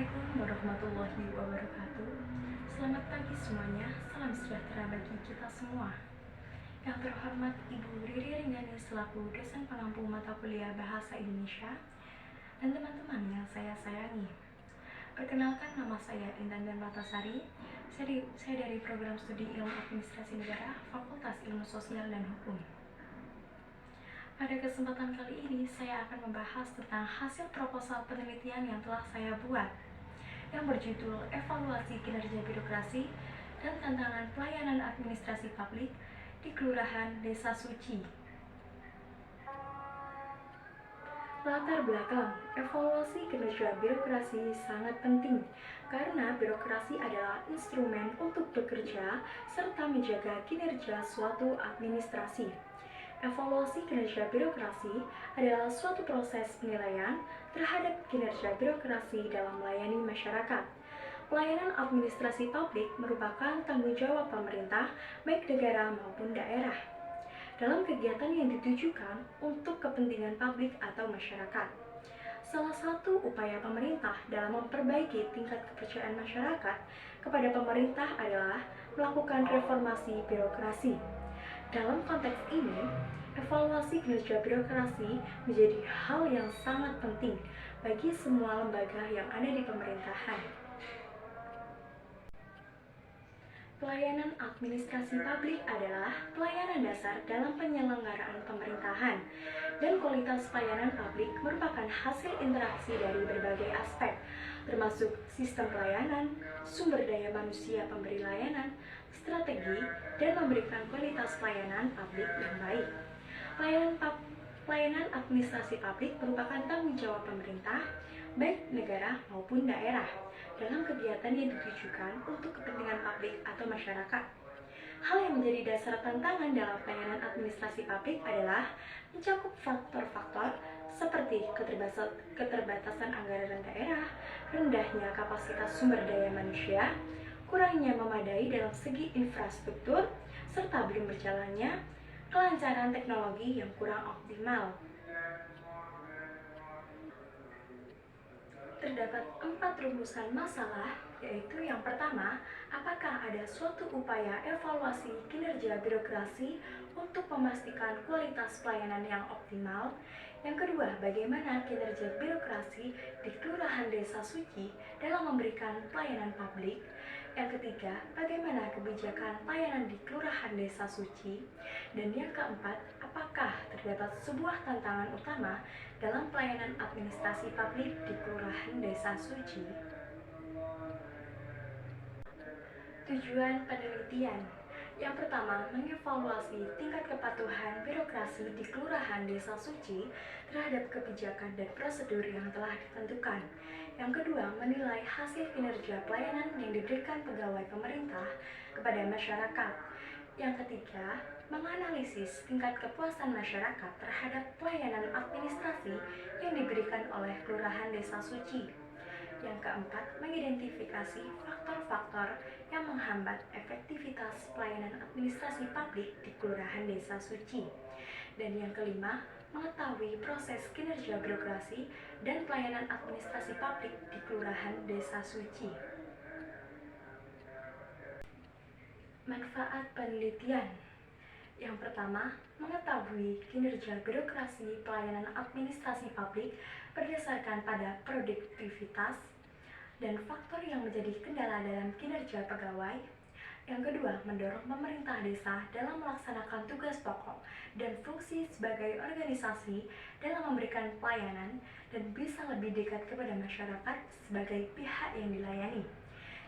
Assalamualaikum warahmatullahi wabarakatuh. Selamat pagi semuanya, salam sejahtera bagi kita semua. Yang terhormat Ibu Riri Ringgani selaku dosen pengampu mata kuliah Bahasa Indonesia dan teman-teman yang saya sayangi. Perkenalkan, nama saya Intan Danwatasari. Saya dari program studi Ilmu Administrasi Negara, Fakultas Ilmu Sosial dan Hukum. Pada kesempatan kali ini, saya akan membahas tentang hasil proposal penelitian yang telah saya buat, yang berjudul Evaluasi Kinerja Birokrasi dan Tantangan Pelayanan Administrasi Publik di Kelurahan Desa Suci. Latar belakang, evaluasi kinerja birokrasi sangat penting karena birokrasi adalah instrumen untuk bekerja serta menjaga kinerja suatu administrasi. Evaluasi kinerja birokrasi adalah suatu proses penilaian terhadap kinerja birokrasi dalam melayani masyarakat. Pelayanan administrasi publik merupakan tanggung jawab pemerintah, baik negara maupun daerah, dalam kegiatan yang ditujukan untuk kepentingan publik atau masyarakat. Salah satu upaya pemerintah dalam memperbaiki tingkat kepercayaan masyarakat kepada pemerintah adalah melakukan reformasi birokrasi. Dalam konteks ini, evaluasi kinerja birokrasi menjadi hal yang sangat penting bagi semua lembaga yang ada di pemerintahan. Pelayanan administrasi publik adalah pelayanan dasar dalam penyelenggaraan pemerintahan, dan kualitas pelayanan publik merupakan hasil interaksi dari berbagai aspek, termasuk sistem pelayanan, sumber daya manusia pemberi layanan, strategi, dan memberikan kualitas pelayanan publik yang baik. Pelayanan administrasi publik merupakan tanggung jawab pemerintah, baik negara maupun daerah, dalam kegiatan yang ditujukan untuk kepentingan publik atau masyarakat. Hal yang menjadi dasar tantangan dalam pelayanan administrasi publik adalah mencakup faktor-faktor seperti keterbatasan anggaran daerah, rendahnya kapasitas sumber daya manusia, kurangnya memadai dalam segi infrastruktur, serta belum berjalannya kelancaran teknologi yang kurang optimal. Terdapat 4 rumusan masalah, yaitu yang pertama, apakah ada suatu upaya evaluasi kinerja birokrasi untuk memastikan kualitas pelayanan yang optimal. Yang kedua, bagaimana kinerja birokrasi di Kelurahan Desa Suci dalam memberikan pelayanan publik. Yang ketiga, bagaimana kebijakan pelayanan di Kelurahan Desa Suci. Dan yang keempat, apakah terdapat sebuah tantangan utama dalam pelayanan administrasi publik di Kelurahan Desa Suci. Tujuan penelitian. Yang pertama, mengevaluasi tingkat kepatuhan birokrasi di Kelurahan Desa Suci terhadap kebijakan dan prosedur yang telah ditentukan. Yang kedua, menilai hasil kinerja pelayanan yang diberikan pegawai pemerintah kepada masyarakat. Yang ketiga, menganalisis tingkat kepuasan masyarakat terhadap pelayanan administrasi yang diberikan oleh Kelurahan Desa Suci. Yang keempat, mengidentifikasi faktor-faktor yang menghambat efektivitas pelayanan administrasi publik di Kelurahan Desa Suci. Dan yang kelima, mengetahui proses kinerja birokrasi dan pelayanan administrasi publik di Kelurahan Desa Suci. Manfaat penelitian. Yang pertama, mengetahui kinerja birokrasi pelayanan administrasi publik berdasarkan pada produktivitas dan faktor yang menjadi kendala dalam kinerja pegawai. Yang kedua, mendorong pemerintah desa dalam melaksanakan tugas pokok dan fungsi sebagai organisasi dalam memberikan pelayanan dan bisa lebih dekat kepada masyarakat sebagai pihak yang dilayani.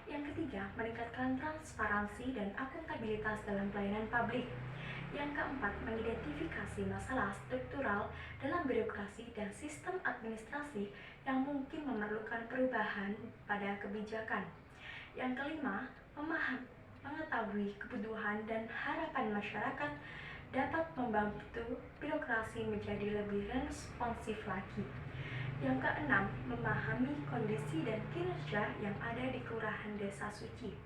Yang ketiga, meningkatkan transparansi dan akuntabilitas dalam pelayanan publik. Yang keempat, mengidentifikasi masalah struktural dalam birokrasi dan sistem administrasi yang mungkin memerlukan perubahan pada kebijakan. Yang kelima, mengetahui kebutuhan dan harapan masyarakat dapat membantu birokrasi menjadi lebih responsif lagi. Yang keenam, memahami kondisi dan kinerja yang ada di Kelurahan Desa Suci.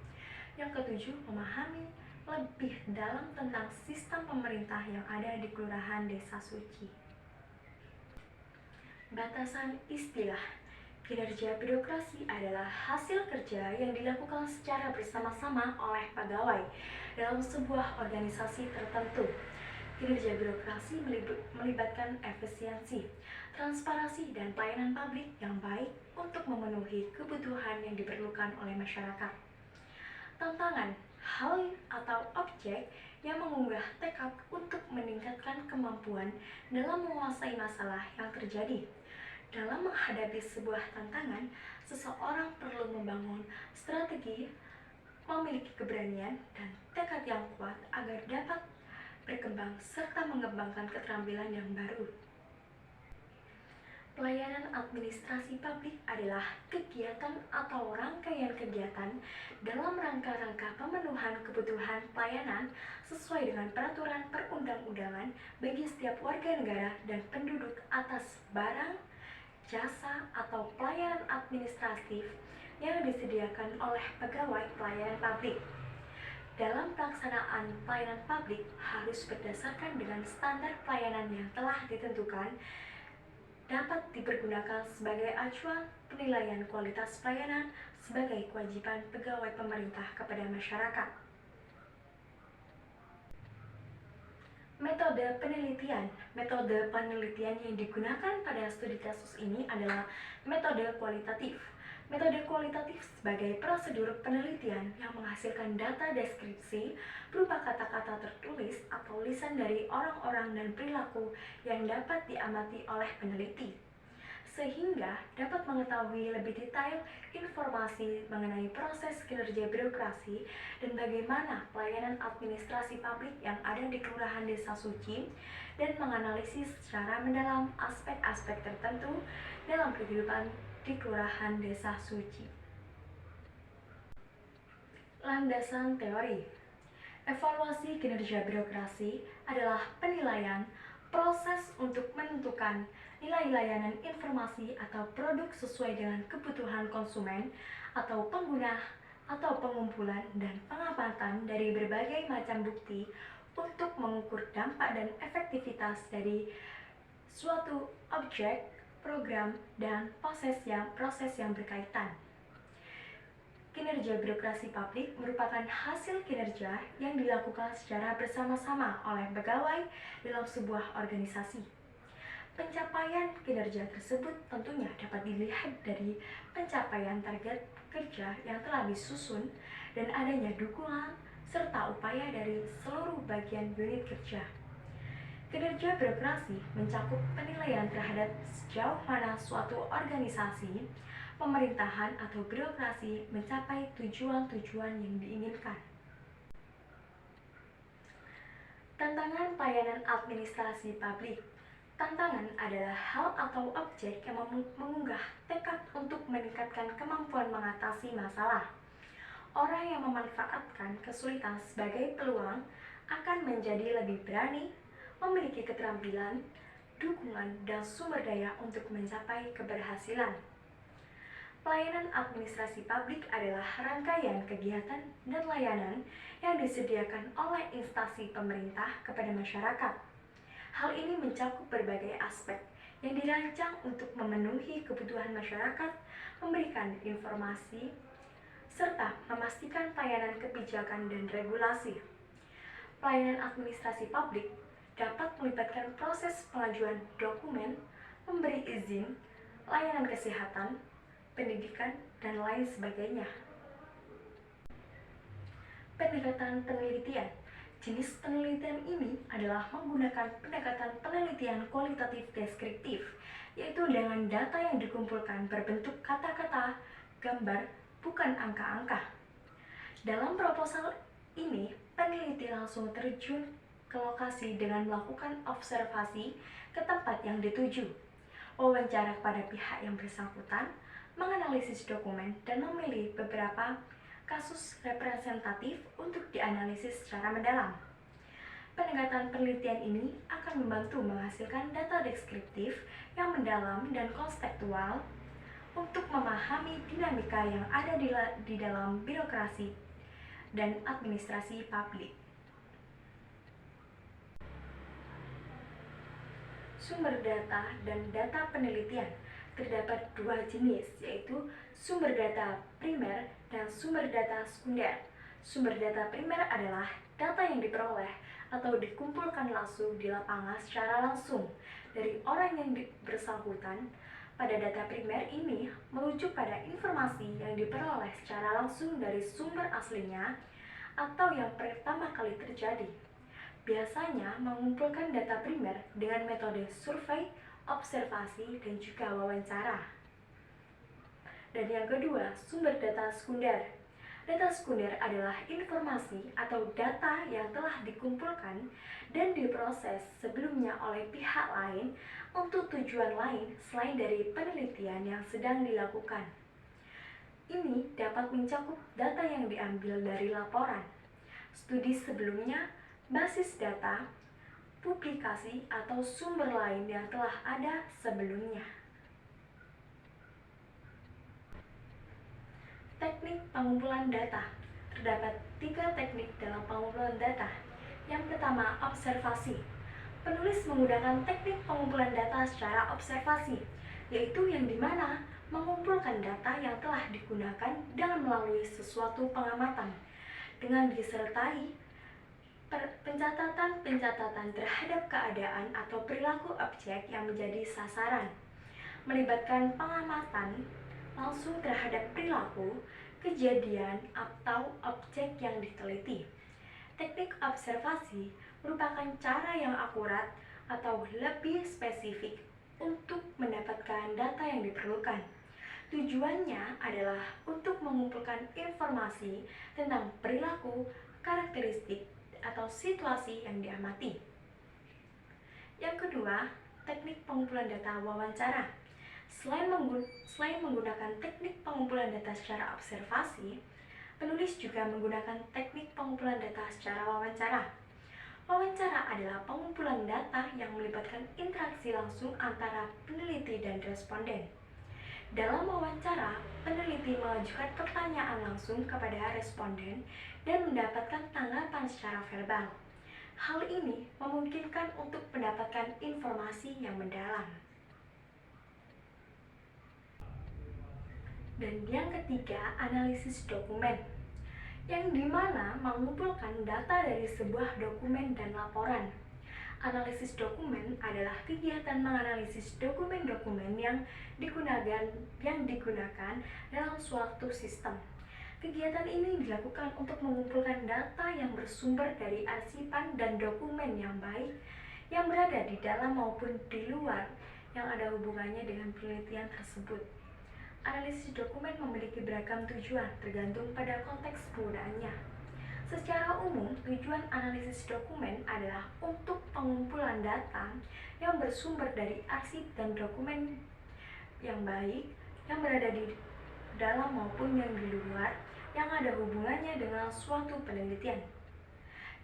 Yang ketujuh, memahami lebih dalam tentang sistem pemerintah yang ada di Kelurahan Desa Suci. Batasan istilah. Kinerja birokrasi adalah hasil kerja yang dilakukan secara bersama-sama oleh pegawai dalam sebuah organisasi tertentu. Kinerja birokrasi melibatkan efisiensi, transparansi, dan pelayanan publik yang baik untuk memenuhi kebutuhan yang diperlukan oleh masyarakat. Tantangan, hal atau objek yang mengunggah tekad untuk meningkatkan kemampuan dalam menguasai masalah yang terjadi. Dalam menghadapi sebuah tantangan, seseorang perlu membangun strategi, memiliki keberanian dan tekad yang kuat agar dapat berkembang serta mengembangkan keterampilan yang baru. Pelayanan administrasi publik adalah kegiatan atau rangkaian kegiatan dalam rangka-rangka pemenuhan kebutuhan pelayanan sesuai dengan peraturan perundang-undangan bagi setiap warga negara dan penduduk atas barang, jasa, atau pelayanan administratif yang disediakan oleh pegawai pelayanan publik. Dalam pelaksanaan pelayanan publik harus berdasarkan dengan standar pelayanan yang telah ditentukan, dapat dipergunakan sebagai acuan penilaian kualitas pelayanan sebagai kewajiban pegawai pemerintah kepada masyarakat. Metode penelitian. Metode penelitian yang digunakan pada studi kasus ini adalah metode kualitatif. Metode kualitatif sebagai prosedur penelitian yang menghasilkan data deskripsi berupa kata-kata tertulis atau lisan dari orang-orang dan perilaku yang dapat diamati oleh peneliti, sehingga dapat mengetahui lebih detail informasi mengenai proses kinerja birokrasi dan bagaimana pelayanan administrasi publik yang ada di Kelurahan Desa Suci, dan menganalisis secara mendalam aspek-aspek tertentu dalam kehidupan di Kelurahan Desa Suci. Landasan teori. Evaluasi kinerja birokrasi adalah penilaian proses untuk menentukan nilai layanan informasi atau produk sesuai dengan kebutuhan konsumen atau pengguna atau pengumpulan dan pengamatan dari berbagai macam bukti untuk mengukur dampak dan efektivitas dari suatu objek, program, dan proses yang berkaitan. Kinerja birokrasi publik merupakan hasil kinerja yang dilakukan secara bersama-sama oleh pegawai dalam sebuah organisasi. Pencapaian kinerja tersebut tentunya dapat dilihat dari pencapaian target kerja yang telah disusun dan adanya dukungan serta upaya dari seluruh bagian unit kerja. Kinerja birokrasi mencakup penilaian terhadap sejauh mana suatu organisasi, pemerintahan, atau birokrasi mencapai tujuan-tujuan yang diinginkan. Tantangan pelayanan administrasi publik. Tantangan adalah hal atau objek yang mengunggah tekad untuk meningkatkan kemampuan mengatasi masalah. Orang yang memanfaatkan kesulitan sebagai peluang akan menjadi lebih berani, memiliki keterampilan, dukungan, dan sumber daya untuk mencapai keberhasilan. Pelayanan administrasi publik adalah rangkaian kegiatan dan layanan yang disediakan oleh instansi pemerintah kepada masyarakat. Hal ini mencakup berbagai aspek yang dirancang untuk memenuhi kebutuhan masyarakat, memberikan informasi, serta memastikan pelayanan kebijakan dan regulasi. Pelayanan administrasi publik dapat melibatkan proses pengajuan dokumen, memberi izin, layanan kesehatan, pendidikan, dan lain sebagainya. Pendekatan penelitian. Jenis penelitian ini adalah menggunakan pendekatan penelitian kualitatif deskriptif, yaitu dengan data yang dikumpulkan berbentuk kata-kata, gambar, bukan angka-angka. Dalam proposal ini, peneliti langsung terjun ke lokasi dengan melakukan observasi ke tempat yang dituju, wawancara kepada pihak yang bersangkutan, menganalisis dokumen, dan memilih beberapa kasus representatif untuk dianalisis secara mendalam. Pendekatan penelitian ini akan membantu menghasilkan data deskriptif yang mendalam dan konseptual untuk memahami dinamika yang ada di dalam birokrasi dan administrasi publik. Sumber data dan data penelitian. terdapat dua jenis, yaitu sumber data primer dan sumber data sekunder. Sumber data primer adalah data yang diperoleh atau dikumpulkan langsung di lapangan secara langsung dari orang yang bersangkutan. Pada data primer ini merujuk pada informasi yang diperoleh secara langsung dari sumber aslinya atau yang pertama kali terjadi. Biasanya mengumpulkan data primer dengan metode survei, observasi, dan juga wawancara. Dan yang kedua, sumber data sekunder. Data sekunder adalah informasi atau data yang telah dikumpulkan dan diproses sebelumnya oleh pihak lain untuk tujuan lain selain dari penelitian yang sedang dilakukan. Ini dapat mencakup data yang diambil dari laporan, studi sebelumnya, basis data, publikasi, atau sumber lain yang telah ada sebelumnya. Teknik pengumpulan data. Terdapat 3 teknik dalam pengumpulan data. Yang pertama, observasi. Penulis menggunakan teknik pengumpulan data secara observasi, yaitu yang dimana mengumpulkan data yang telah digunakan dengan melalui sesuatu pengamatan, dengan disertai pencatatan terhadap keadaan atau perilaku objek yang menjadi sasaran, melibatkan pengamatan langsung terhadap perilaku, kejadian, atau objek yang diteliti. Teknik observasi merupakan cara yang akurat atau lebih spesifik untuk mendapatkan data yang diperlukan. Tujuannya adalah untuk mengumpulkan informasi tentang perilaku, karakteristik, atau situasi yang diamati. Yang kedua, teknik pengumpulan data wawancara. Selain menggunakan teknik pengumpulan data secara observasi, penulis juga menggunakan teknik pengumpulan data secara wawancara. Wawancara adalah pengumpulan data yang melibatkan interaksi langsung antara peneliti dan responden. Dalam wawancara, peneliti mengajukan pertanyaan langsung kepada responden dan mendapatkan tanggapan secara verbal. Hal ini memungkinkan untuk mendapatkan informasi yang mendalam. Dan yang ketiga, analisis dokumen, yang dimana mengumpulkan data dari sebuah dokumen dan laporan. Analisis dokumen adalah kegiatan menganalisis dokumen-dokumen yang digunakan dalam suatu sistem. Kegiatan ini dilakukan untuk mengumpulkan data yang bersumber dari arsipan dan dokumen yang baik yang berada di dalam maupun di luar yang ada hubungannya dengan penelitian tersebut. Analisis dokumen memiliki beragam tujuan tergantung pada konteks penggunaannya. Secara umum, tujuan analisis dokumen adalah untuk pengumpulan data yang bersumber dari arsip dan dokumen yang baik yang berada di dalam maupun yang di luar yang ada hubungannya dengan suatu penelitian.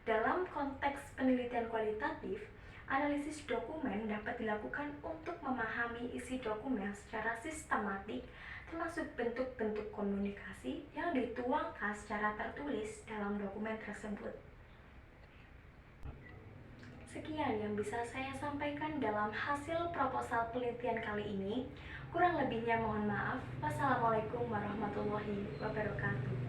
Dalam konteks penelitian kualitatif, analisis dokumen dapat dilakukan untuk memahami isi dokumen secara sistematik, termasuk bentuk-bentuk komunikasi yang dituangkan secara tertulis dalam dokumen tersebut. Sekian yang bisa saya sampaikan dalam hasil proposal penelitian kali ini. Kurang lebihnya mohon maaf. Wassalamualaikum warahmatullahi wabarakatuh.